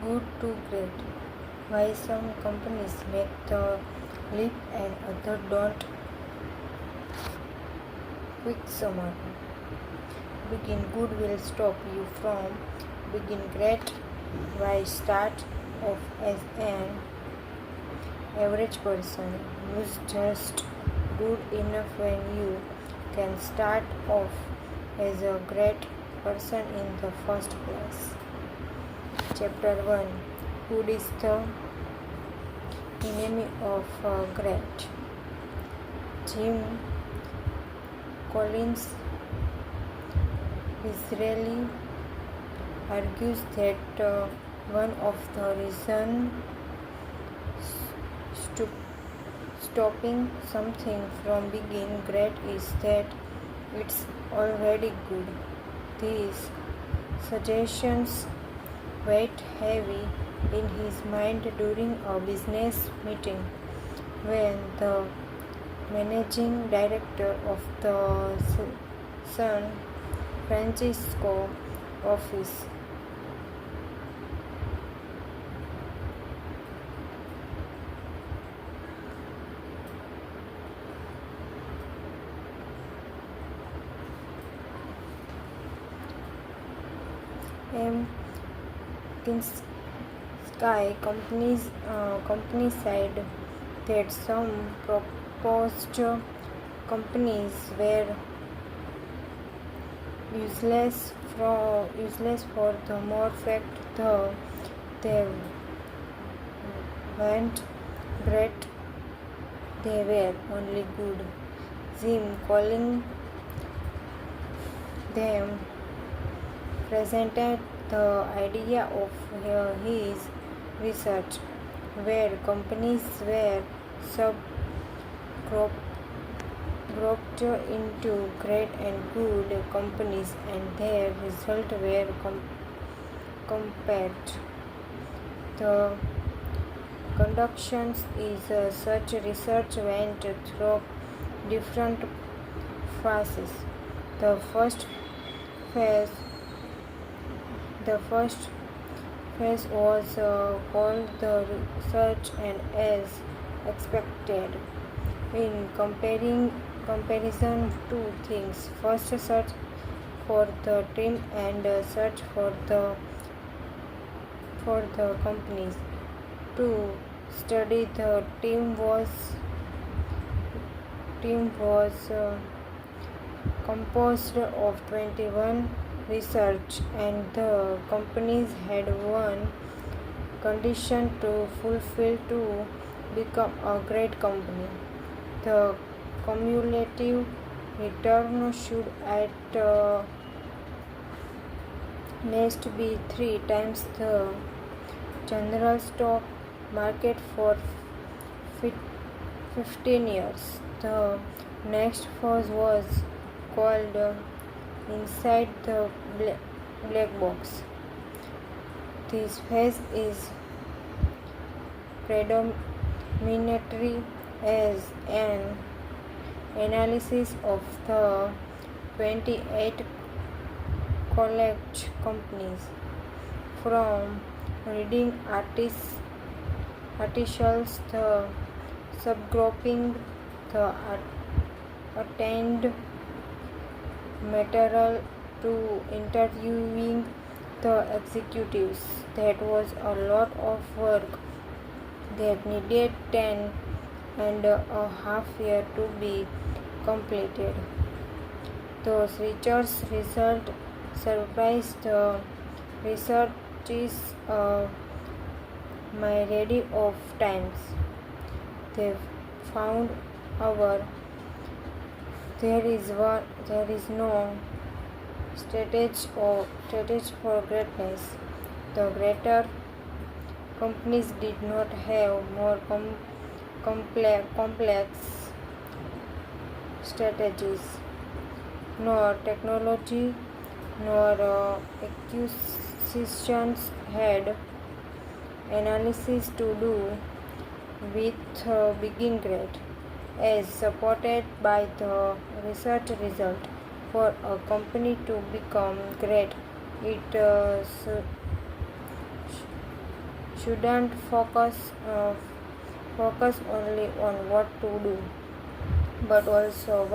Good to great. Why some companies make the leap and others don't? Quick summary. Begin good will stop you from begin great. Why start off as an average person? Use just good enough when you can start off as a great person in the first place. Chapter 1. Good is the enemy of great. Jim Collins Israeli argues that one of the reasons stopping something from being great is that it's already good. These suggestions weighed heavy in his mind during a business meeting when the managing director of the San Francisco office M. Sky company said that some proposed companies were useless for the more fact they weren't great, they were only good. Jim calling them presented the idea of his research where companies were grouped into great and good companies and their results were compared. The conduction is such research went through different phases. The first phase the first phase was called the research and as expected in comparison to things. First search for the team and search for the companies. To study the team was composed of 21 research and the companies had one condition to fulfill to become a great company. The cumulative return should at least be 3 times the general stock market for 15 years. The next phase was called inside the black box. This phase is predominantly as an analysis of the 28 college companies from reading articles, the subgrouping, the attained material to interviewing the executives. That was a lot of work that needed 10.5 years to be completed. Those research results surprised the researchers a myriad of times. They found there is no strategy for greatness. The greater companies did not have more complex strategies, nor technology, nor acquisitions had analysis to do with being great, as supported by the research result. For a company to become great, it shouldn't focus only on what to do, but also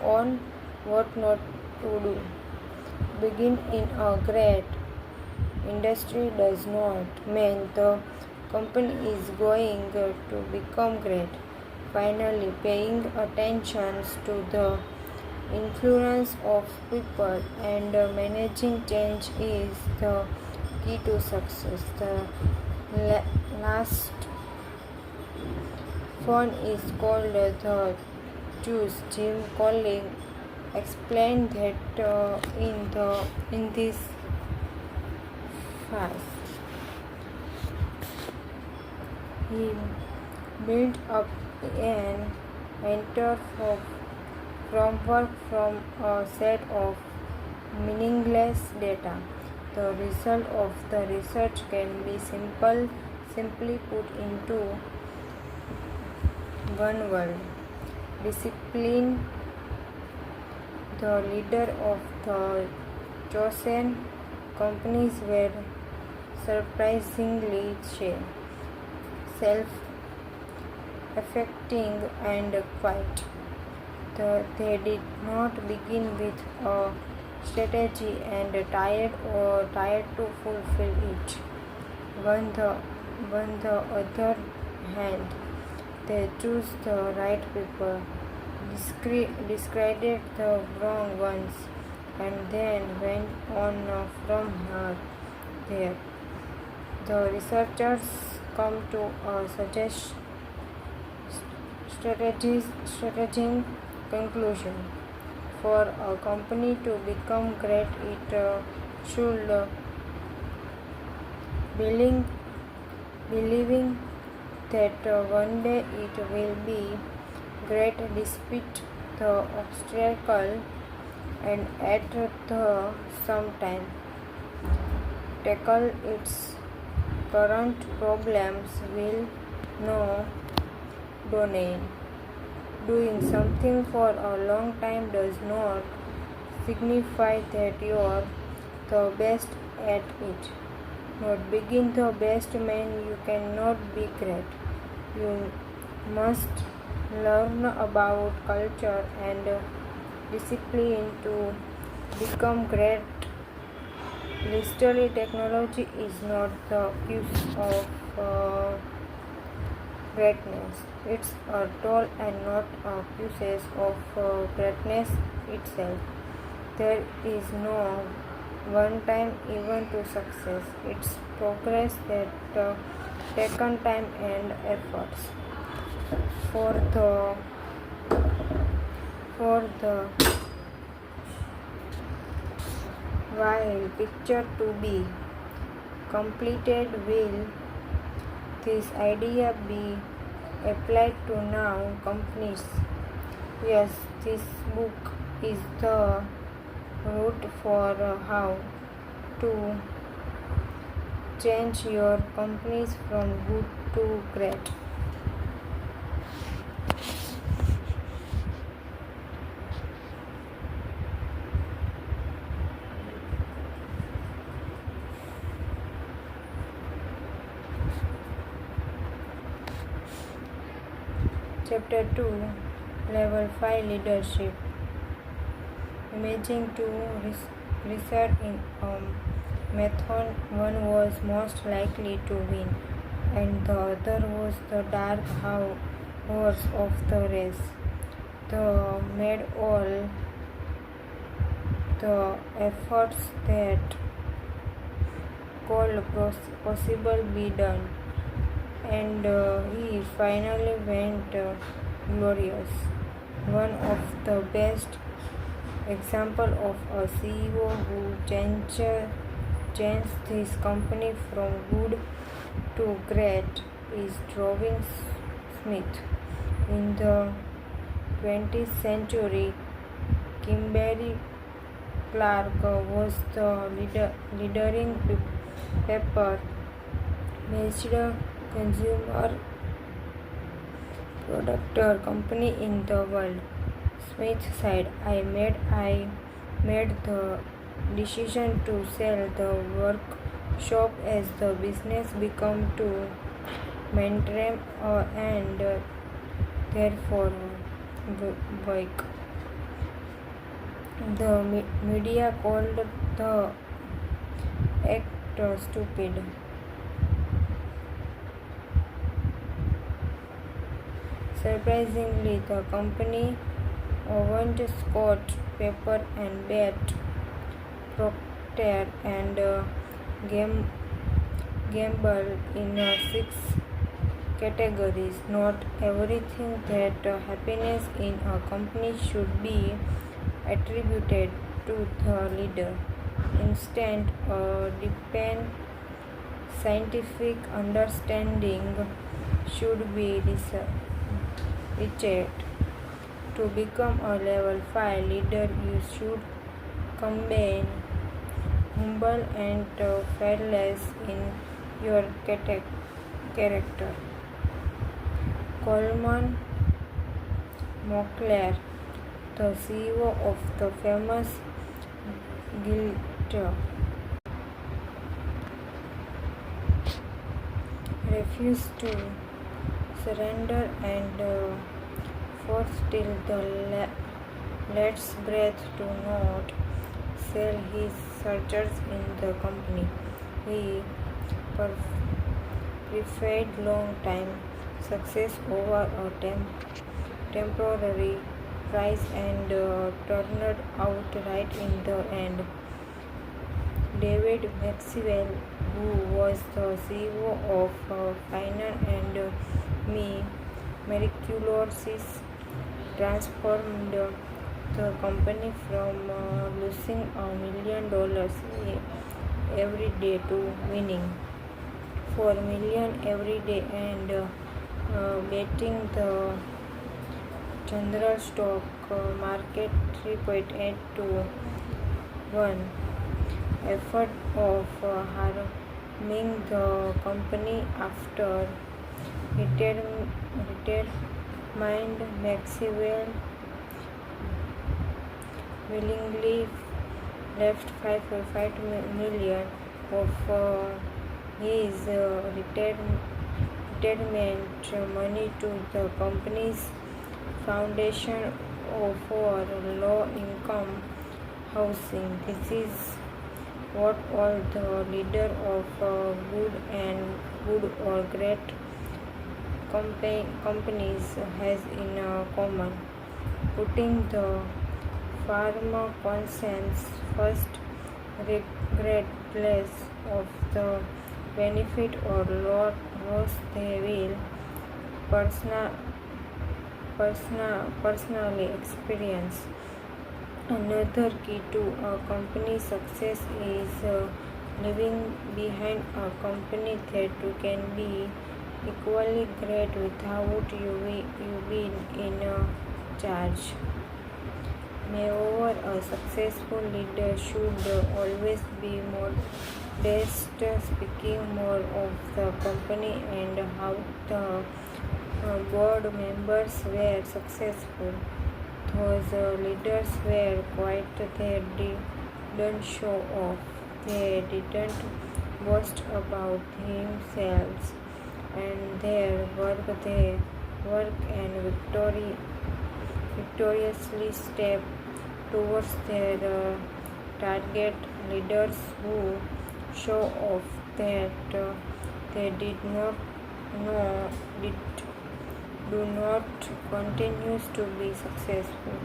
on what not to do. Being in a great industry does not mean the company is going to become great. Finally, paying attention to the influence of people and managing change is the key to success. The last one is called the Choose. Jim Collins explained that in this fast, he built up an entire framework from a set of meaningless data. The result of the research can be simply put into one word: discipline. The leader of the chosen companies were surprisingly self-effecting and quiet. They did not begin with a strategy and tired to fulfill it. On the other hand, they chose the right people, discarded the wrong ones, and then went on from there. The researchers come to a strategic conclusion. For a company to become great, it should believing that one day it will be great despite the obstacle, and at the same time tackle its current problems will no domain. Doing something for a long time does not signify that you're the best at it. Not being the best means you cannot be great. You must learn about culture and discipline to become great. Literally, technology is not the cause of greatness. It's a tool and not a cause of greatness itself. There is no one-time event to success. It's progress that taken time and efforts. For the while picture to be completed, will this idea be applied to now companies? Yes, this book is the route for how to change your companies from good to great. Chapter 2, Level 5 Leadership. Imagine two research in a marathon. One was most likely to win, and the other was the dark horse of the race. They made all the efforts that could possible be done, and he finally went glorious. One of the best example of a CEO who changed his company from good to great is Drovin Smith. In the 20th century, Kimberly Clark was the leading paper-based consumer product company in the world. Smith said, I made the decision to sell the work shop as the business become too mainstream and therefore weak. The media called the act stupid. Surprisingly, the company owned Scott, Pepper and Bat, Procter and Gamble in 6 categories. Not everything that happiness in a company should be attributed to the leader. Instead, a deepened scientific understanding should be reached. To become a level 5 leader, you should combine humble and fearless in your character. Coleman Moncler, the CEO of the famous Guild, refused to surrender and fought till the last breath to not sell his shares in the company. He preferred long-time success over a temporary price and turned out right in the end. David Maxwell, who was the CEO of Finer and Miraculously transformed the company from losing $1 million every day to winning $4 million every day and beating the general stock market 3.8 to 1. Effort of harming the company after retirement, Maxwell willingly left $5.5 million of his retirement money to the company's foundation for low-income housing. This is what all the leaders of good or great companies has in common: putting the farmer conscience first, regardless of the benefit or loss they will personally experience. Another key to a company's success is leaving behind a company that can be equally great without you being in charge. Moreover, a successful leader should always be modest, speaking more of the company and how the board members were successful. Those leaders were quiet, they didn't show off, they didn't boast about themselves and their work. They work and victoriously step towards their target. Leaders who show off that they do not continue to be successful.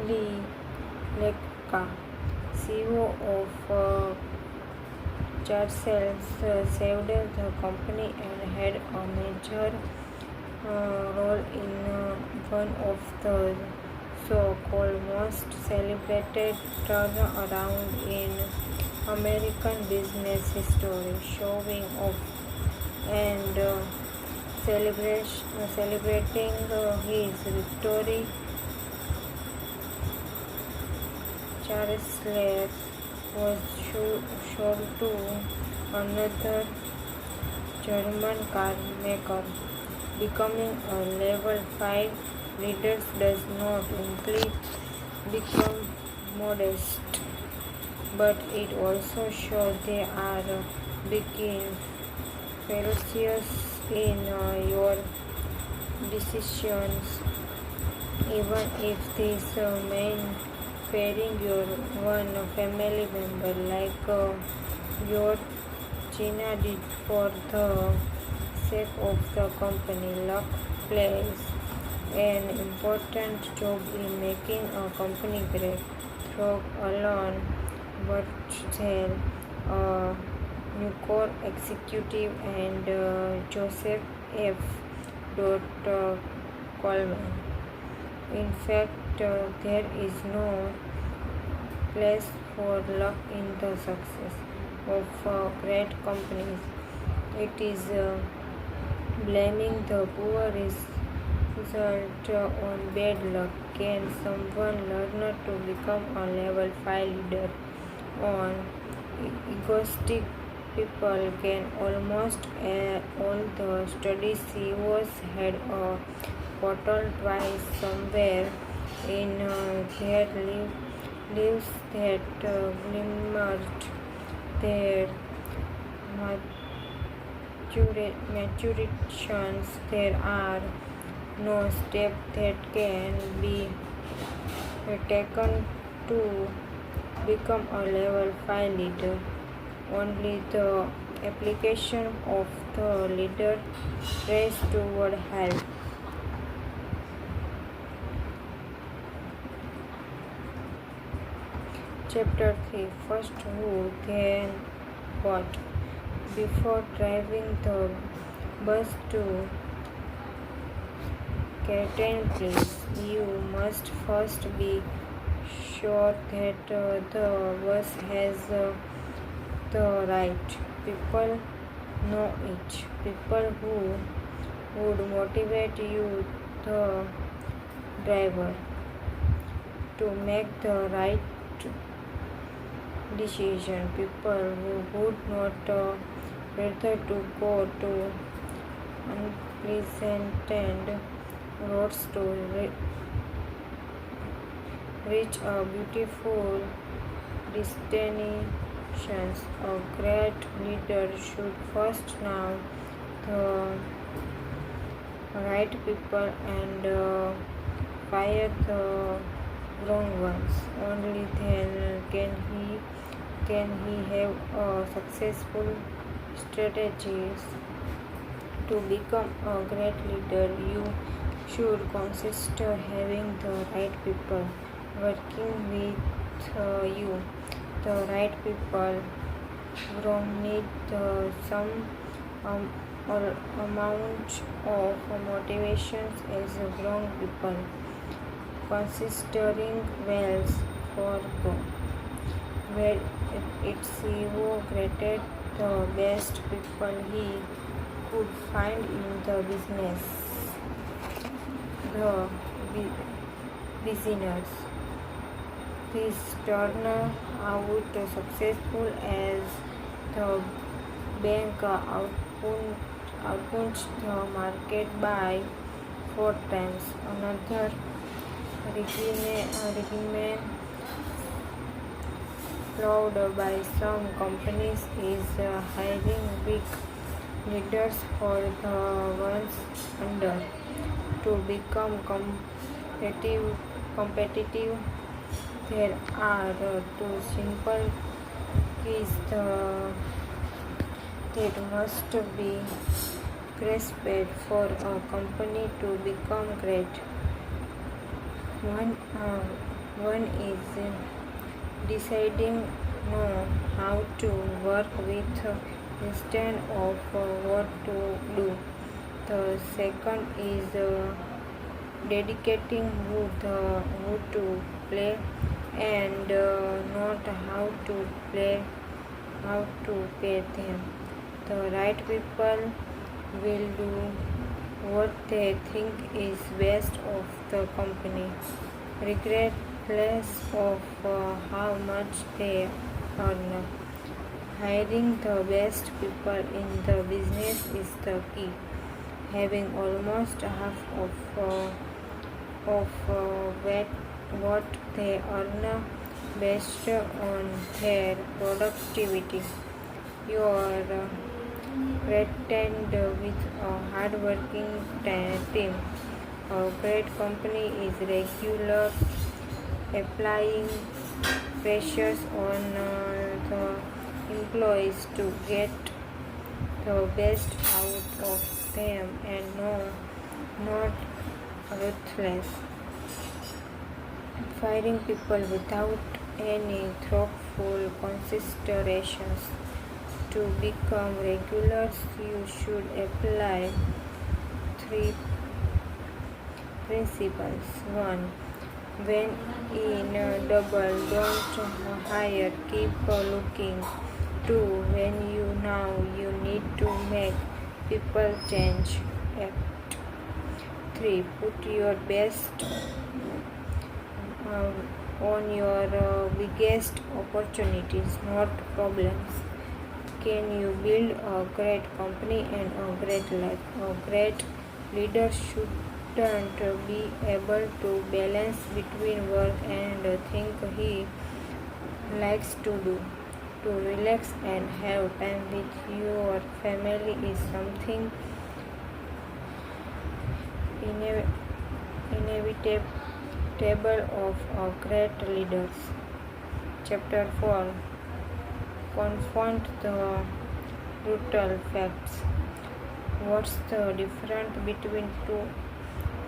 Lee Iacocca, CEO of Charles, saved the company and had a major role in one of the so-called most celebrated turnaround in American business history, showing off and celebrating his victory. Charles was sold to another German car maker, becoming a level 5 leader does not imply become modest. but it also shows they are being ferocious in your decisions, even if this mean fearing your one family member, like your China did for the sake of the company. Luck plays an important job in making a company great. Through Alon Burchell, a Nucor executive, and Joseph F. Coleman. In fact, there is no place for luck in the success of great companies. It is blaming the poor result on bad luck. Can someone learn to become a level 5 leader? On egoistic people can almost all the studies CEOs had a bottle twice somewhere in their lives that glimmered their maturations. There are no steps that can be taken to become a level 5 leader. Only the application of the leader race toward help. Chapter 3. First who, then what? Before driving the bus to Curtain Place, you must first be sure that the bus has the right people. Know it. People who would motivate you, the driver, to make the right decision. People who would not rather to go to unpleasant roads to reach a beautiful destinations. A great leader should first know the right people and fire the wrong ones. Only then can he have a successful strategies to become a great leader. You should consist having the right people working with you. The right people wrong need some um, or amount of motivations as wrong people. Considering Wells Fargo, where its CEO created the best people he could find in the business. The business. This turned out successful as the bank outpunched the market by 4 times. Another regime followed by some companies is hiring big leaders for the ones under to become competitive. There are two simple keys that must be grasped for a company to become great. One is deciding know how to work with instead of what to do. The second is dedicating who to play and not how to pay them. The right people will do what they think is best of the company, regardless of how much they earn. Hiring the best people in the business is the key. Having almost half of what they earn based on their productivity. You are threatened with a hardworking team. A great company is regular applying pressures on the employees to get the best out of them and not ruthless. Firing people without any thoughtful considerations. To become regulars, you should apply three principles. 1. When in double, don't hire, keep looking. 2. When you need to make people change, act. 3. Put your best on your biggest opportunities, not problems. Can you build a great company and a great life? A great leader shouldn't be able to balance between work and things he likes to do. To relax and have time with your family is something inevitable of a great leaders. Chapter 4. Confront the brutal facts. What's the difference between two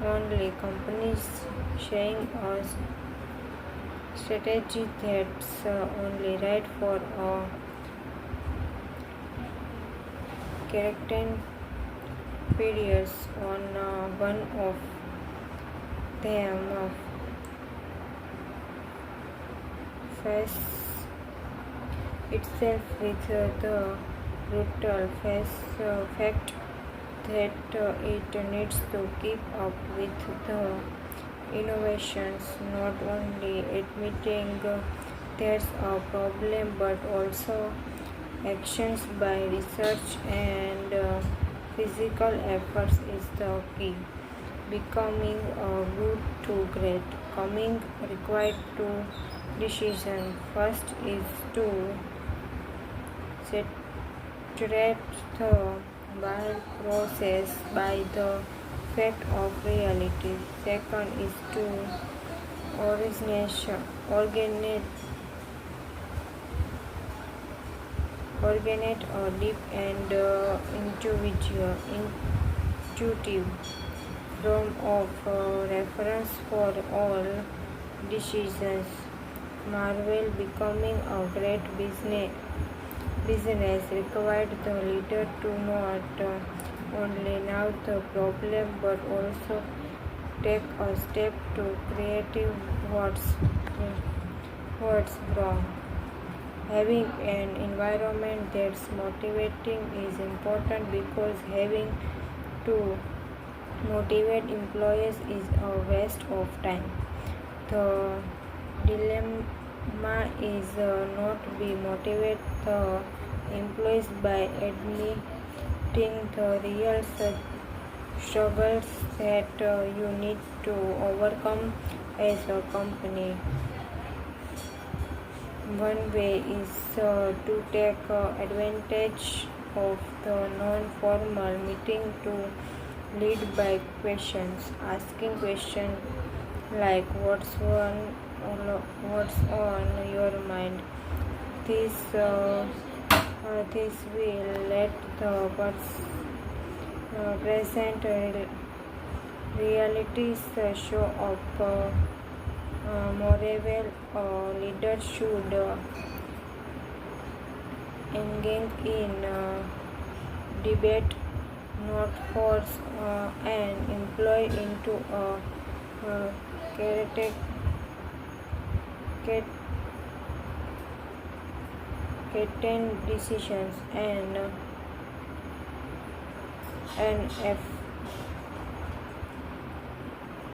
only companies sharing a strategy that's only right for a certain periods on one of them face itself with the brutal fact that it needs to keep up with the innovations, not only admitting there's a problem but also actions by research and physical efforts is the key. Becoming good to great. Coming required two decisions. First is to saturate the wild process by the fact of reality. Second is to originate a deep and intuitive frame of reference for all decisions. Marvel becoming a great business required the leader to not only know the problem but also take a step to creative what's wrong. Having an environment that's motivating is important because having to motivate employees is a waste of time. The dilemma is not to motivate the employees by admitting the real struggles that you need to overcome as a company. One way is to take advantage of the non-formal meeting to lead by questions, asking questions like what's on your mind. This will let the present realities show up. Moreover, leaders should engage in debate, not force an employee into a certain decisions and